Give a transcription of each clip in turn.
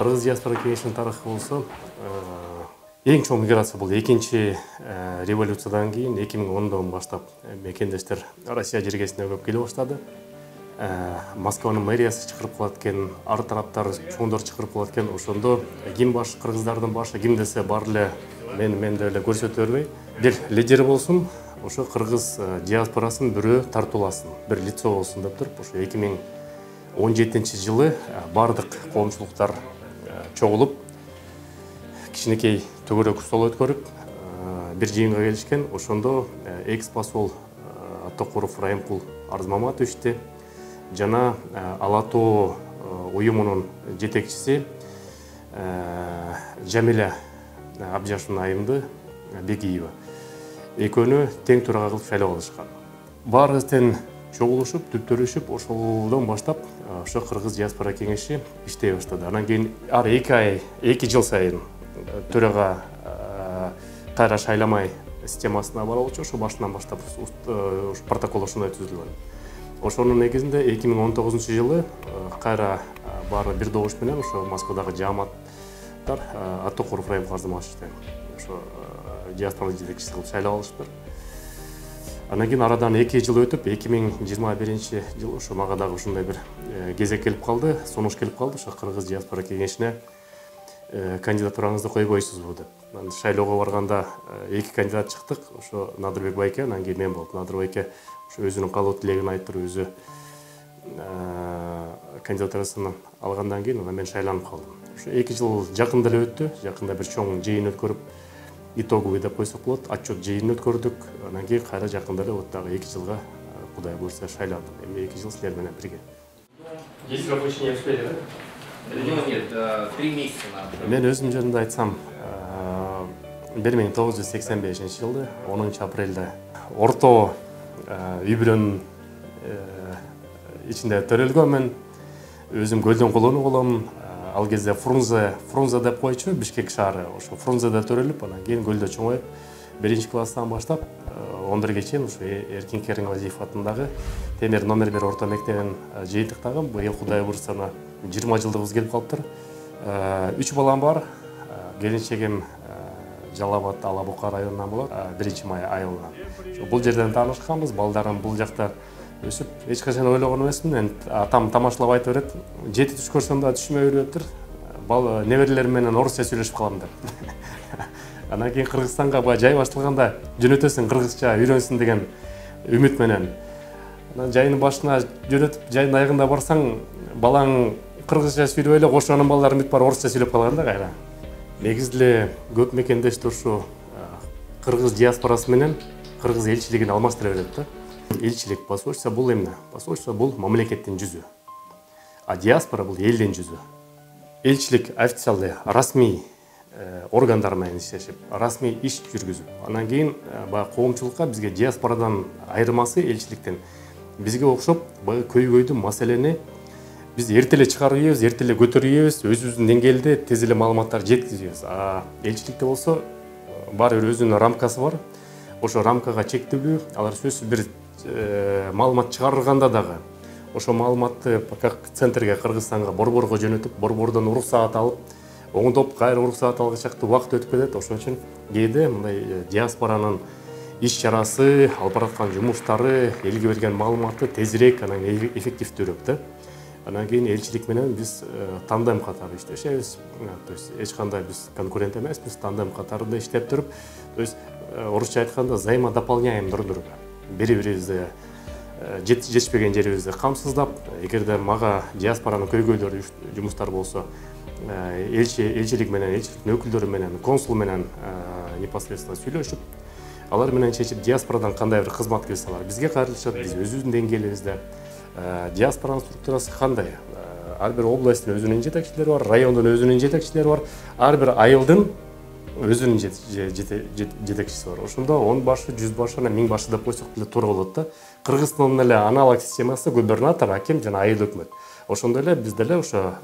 Кыргыз диаспора кеңешинин тарыхы болсо, эң чоң миграция бул экинчи революциядан кийин 2010 баштап мекендештер Россия жергесине көп келе баштады. Москванын мэриясы чакырып калат экен, ар тараптар чоңдор чакырып калат экен. Ошондо ким баш, кыргыздардын башы ким десе бар эле мен деп эле көрсөтө бербей, бир лидер болсун, ошо кыргыз диаспорасын бирөө тартууласын, бир лицо болсун деп туруп, ошо 2017-жылы бардык коомчулуктар чогулуп, кичинекей төгөрөк стол өткөрүп, бир жыйынга келишкен. Ошондо экс-посол Атокуров Райымкул Арзмаматовичти жана Ала Тоо уюмунун жетекчиси Жамиля Абжашын айымды Бегиева экөөнү тең турага кылып шайлап алышкан. Баарыбыз тең чогулушуп, түптөрүшүп, ошолдон баштап ошо Кыргыз диаспора кеңеши иштей баштады. Анан кийин ар 2 жыл сайын төрага кайра шайламай системасына бара болчу. Ошо башынан баштап протокол ошондой түзүлгөн. Ошонун негизинде 2019-жылы кайра баары бир добуш менен ошо Москвадагы жааматтар Атокуров Райымкул Арзмаматовичти ошо диаспора жетекчиси кылып шайлап алышты. Анан кийин арадан 2 жыл өтүп, 2021-жылы ошо мага дагы ушундай бир кезек келип калды, сунуш келип калды. Ошо Кыргыз диаспора кеңешине кандидатураңызды койбойсузбу деп. Шайлоого барганда 2 кандидат чыктык. Ошо Надырбек Байке, анан кийин мен болуп. Надыр Байке ошо өзүнүн калуу тилегин айтып, өзү кандидатурасын алгандан кийин анан мен шайланып калдым. Ошо 2 жыл жакында эле өттү. Жакында бир чоң жыйын өткөрүп, итоговый деп койсок болот, отчет жыйынын өткөрдүк. Анан кийин кайра жакында эле вот дагы 2 жылга Кудай буйрса шайладым. Эми 2 жыл силер менен бирге. Здесь вы еще не успели, да? Нет, 3 месяца надо. Мен өзүм жөнүндө айтсам, 1985-жылы 10-апрелде орто үй бүлөнүн ичинде төрөлгөнмүн. Өзүм Көлдөн колону болом. Ал кезде Фрунзе деп койчу, Бишкек шаары. Ошо Фрунзеде төрөлүп, анан кийин Көлдө чоңоюп, 1-класстан баштап 11-ге чейин ошо Эркин Керимғазиев атындагы Темир номер 1 орто мектебин жыйынтыктагам. Быйыл Кудай буйрса 20 жылдыгыбыз келип калыптыр. 3 балам бар. Келинчегим Жалал-Абад Ала Бука районунан болот, 1-Май айылынан. Бул жерден таанышканбыз. Балдарым бул жакта өсүп, эч качан ойлогон эмесмин. Атам тамашалап айтып берет. 7 түш көрсөм да түшмөй бериптир. Неберелерим менен орусча сүйлөшүп калам деп. Анан кийин Кыргызстанга жай башталганда жөнөтөсүң кыргызча үйрөнсүн деген үмүт менен. Анан жайынын башына жөнөтүп, жайынын аягында барсаң, балаң кыргызча сүйлөп эле, кошонун балдары бүт бар орусча сүйлөп калган да кайра. Негизде көп мекендештер ушу кыргыз диаспорасы менен кыргыз элчилигин алмаштыра берет да. Элчилик, посольство бул эмне? Посольство бул мамлекеттин жүзү. А диаспора бул элдин жүзү. Элчилик официалдуу, расмий органдар менен иштешип, расмий иш жүргүзүп. Анан кийин коомчулукка бизге диаспорадан айырмасы элчиликтен бизге окшоп көйгөйдү маселени биз эрте эле чыгарып ийебиз, эрте эле көтөрүп ийебиз, өзүбүздүн деңгээлде тез эле маалыматтар жеткизебиз. Элчиликте болсо баары бир өзүнүн рамкасы бар. Ошо рамкага чектелүү, алар сөзсүз бир маалымат чыгарганда дагы ошо маалыматты как центрге Кыргызстанга борборго жөнөтүп, борбордон уруксаат алып, оңдоп кайра уруксаат алган чакта убакыт өтүп кетет. Ошон үчүн кээде мындай диаспоранын иш чарасы, алып бараткан жумуштары, элге берген маалыматы тезирээк, анан эффективдүүрөөк да. Анан кийин элчилик менен биз тандем катары иштешебиз. То есть эч кандай биз конкурент эмеспиз, тандем катарында иштеп туруп, то есть орусча айтканда взаимодополняем друг друга. Бири-бирибизди жетишпеген жерибизди камсыздап, эгерде мага диаспоранын көйгөйлөрү, жумуштар болсо, элчилик менен, элчиликтин өкүлдөрү менен, консул менен непосредственно сүйлөшүп, алар менен чечип, диаспорадан кандай бир кызмат келсе алар бизге кайрылышат, биз өзүбүздүн деңгээлибизде. Диаспоранын структурасы кандай? Ар бир областтын өзүнүн жетекчилери бар, райондун өзүнүн жетекчилери бар, ар бир айылдын өзүнүн жетекчиси бар. Ошондо 10 башы, 100 башы, 1000 башы деп койсок деле туура болот да. Кыргызстандын эле аналог системасы губернатор, аким жана айыл өкмөт. Ошондой эле бизде эле ошо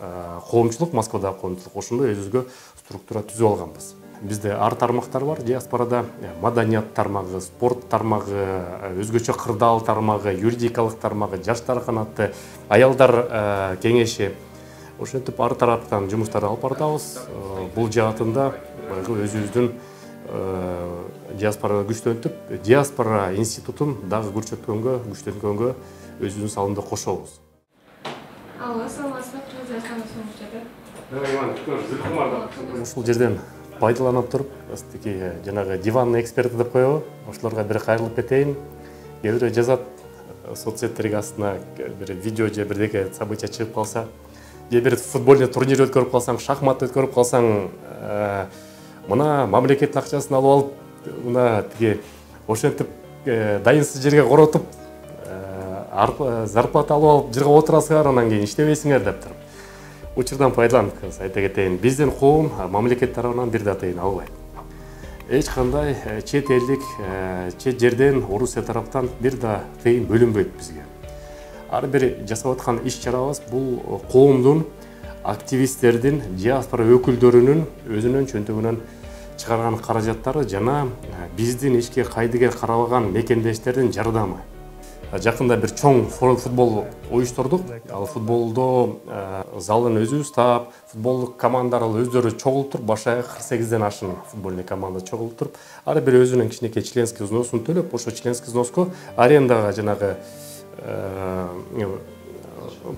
коомчулук, Москвадагы коомчулук ошондой өзүбүзгө структура түзүп алганбыз. Бизде ар тармактар бар диаспорада, маданият тармагы, спорт тармагы, өзгөчө кырдаал тармагы, юридикалык тармагы, жаштар канаты, аялдар кеңеши, ошентип ар тараптан жумуштар алып баратабыз. Бул жаатында баягы өзүбүздүн диаспораны күчтөнтүп, диаспора институтун дагы күчтөнгөнгө өзүбүздүн салымды кошобуз. Алло, саламатсызбы, Кыргызстан Ушул жерден пайдаланып туруп, жанагы диванный эксперти деп коебу, ошолорго бир кайрылып кетейин. Кээ бирөө жазат соцсеттерге астына бир видео же бирдеке события чыгып калса, же бир футбольный турнир өткөрүп калсаң, шахмат өткөрүп калсаң, мына мамлекеттин акчасын алып алып, мына ошентип дайынсыз жерге коротуп, зарплата алып алып жерге отурасыңар, анан кийин иштебейсиңер деп туруп. Учурдан пайдаланып айта кетейин. Биздин коом мамлекет тарабынан бир да тыйын албайт. Эч кандай чет элдик, чет жерден, Орусия тараптан бир да тыйын бөлүнбөйт бизге. Ар бир жасап аткан иш-чарабыз бул коомдун, активисттердин, диаспора өкүлдөрүнүн өзүнүн чөнтөгүнөн чыгарган каражаттары жана биздин ишке кайдыгер карабаган мекендештердин жардамы. Жакында бир чоң футбол уюштурдук. Ал футболдо залын өзүбүз таап, футболдук командалар өздөрү чогултуп, башы 48ден ашын футбольный команда чогултуп, ар бир өзүнүн кичинекей членский взносун төлөп, ошо членский взноско арендага жанагы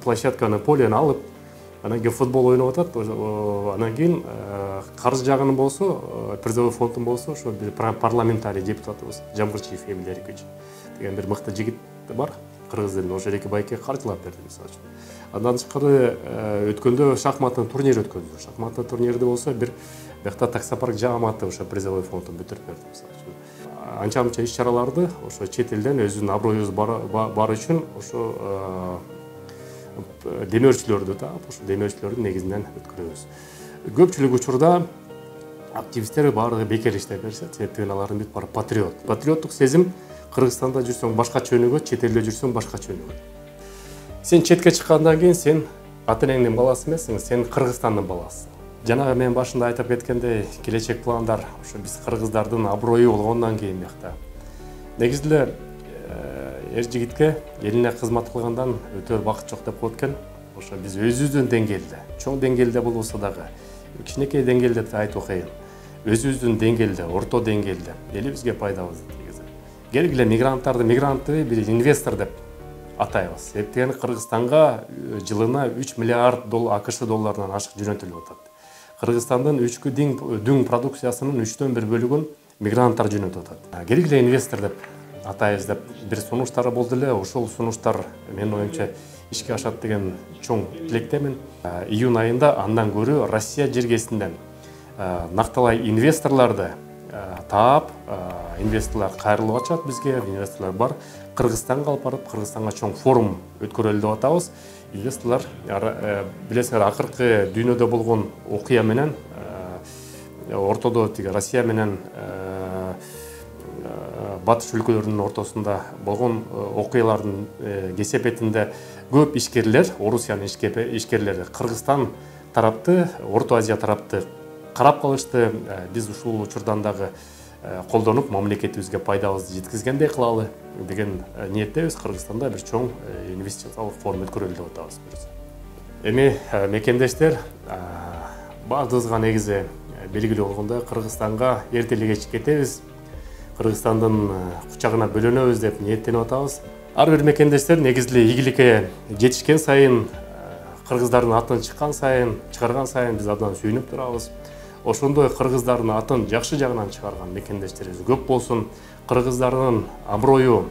площадканы, полени алып, анан кийин футбол ойноп атат. Анан кийин каржы жагын болсо, призовой фондун болсо, ошо бир парламентарий депутатыбыз Жамгырчиев Эмилерик деген бир мыкты жигит бар. Кыргыз элине ошо эки байке каржылап берди мисалы үчүн. Андан тышкары өткөндө шахматтын турнир өткөздү. Шахматтын турнирде болсо бир бакта таксопарк жааматы ошо призовой фондун бүтүрүп берди мисалы үчүн. Анча-мынча иш-чараларды ошо чет элден өзүнүн аброюбуз бар үчүн ошо демөөрчүлөрдү таап, ошо демөөрчүлөрдүн негизинен өткөрөбүз. Көпчүлүк учурда активисттер баары бекер иштеп беришет, себеби алардын бүт баары патриот. Патриоттук сезим Кыргызстанда жүрсөң башкача өнүгөт, чет элде жүрсөң башкача өнүгөт. Сен четке чыккандан кийин сен ата энеңдин баласы эмессиң, сен Кыргызстандын баласысың. Жанагы мен башында айтып кеткендей, келечек пландар ошо биз кыргыздардын аброю болгондон кийин бияқта. Негизи эле эр жигитке элине кызмат кылгандан өтөр бакыт жок деп коет экен. Ошо биз өзүбүздүн деңгээлде, чоң деңгээлде болбосо дагы, кичинекей деңгээлде айтуу кыйын. Өзүбүздүн деңгээлде, орто деңгээлде элибизге пайдабыз тийгизет. Келгиле мигранттарды бир инвестор деп атайбыз. Себеби Кыргызстанга жылына 3 миллиард АКШ долларынан ашык жөнөтүлүп атат. Кыргызстандын ички дүң продукциясынын 3/1 бөлүгүн мигранттар жөнөтүп атат. Келгиле инвестор деп атайбыз деп бир сунуштары болду эле. Ошол сунуштар менин оюмча ишке ашат деген чоң тилектемин. Июнь айында андан көрө Россия жергесинен накталай инвесторларды таап, инвесторлар кайрылып атышат бизге, инвесторлар бар. Кыргызстанга алып барып, Кыргызстанга чоң форум өткөрөлү деп атабыз. Инвесторлар билесиңер, акыркы дүйнөдө болгон окуя менен ортодо Россия менен батыш өлкөлөрүнүн ортосунда болгон окуялардын кесепетинде көп ишкерлер, Орусиянын ишкерлери Кыргызстан тарапты, Орто Азия тарапты карап калышты. Биз ушул учурдан дагы колдонуп, мамлекетибизге пайдабызды жеткизгендей кылалы деген ниеттебиз. Кыргызстанда бир чоң инвестициялык форум өткөрөлү деп атабыз. Эми мекендештер, баардыгыбызга негизи белгилүү болгондой Кыргызстанга эрте эле кеч кетебиз. Кыргызстандын кучагына бөлөнөбүз деп ниеттенип атабыз. Ар бир мекендештер негизи эле ийгиликке жетишкен сайын, кыргыздардын атын чыгарган сайын биз абдан сүйүнүп турабыз. Ошондой кыргыздардын атын жакшы жагынан чыгарган мекендештерибиз көп болсун. Кыргыздардын аброю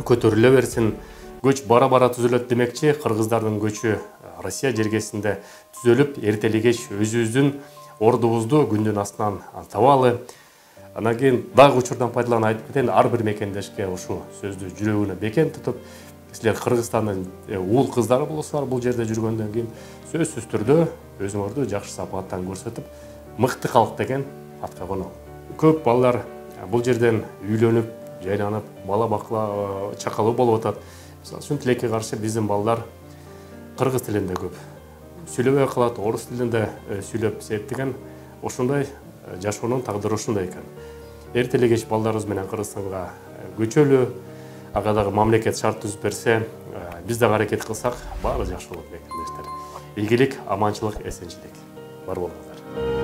көтөрүлө берсин. Көч бара-бара түзөлөт демекчи, кыргыздардын көчү Россия жергесинде түзөлүп, эрте эле кеч өзүбүздүн ордубузду күндүн астынан табалы. Анан кийин дагы учурдан пайдаланып айтып кетейин, ар бир мекендешке ушул сөздү жүрөгүнө бекем тутуп, силер Кыргызстандын уул кыздары болсолар, бул жерде жүргөндөн кийин сөзсүз түрдө өзүңөрдү жакшы сапаттан көрсөтүп, мыкты калк деген атка конолу. Көп балдар бул жерден үйлөнүп, жайланып, бала бакыла чакалуу болуп атат. Мисалы үчүн тилекке каршы биздин балдар кыргыз тилинде көп сүйлөбөй калат, орус тилинде сүйлөп септеген. Ошондой жашоонун тагдыры ушундай экен. Эрте эле кеч балдарыбыз менен Кыргызстанга көчөлү, ага дагы мамлекет шарт түзүп берсе, биз дагы аракет кылсак, баары жакшы болот мекендештер. игілік, аманшылық, эсеншілік бар болыңыздар.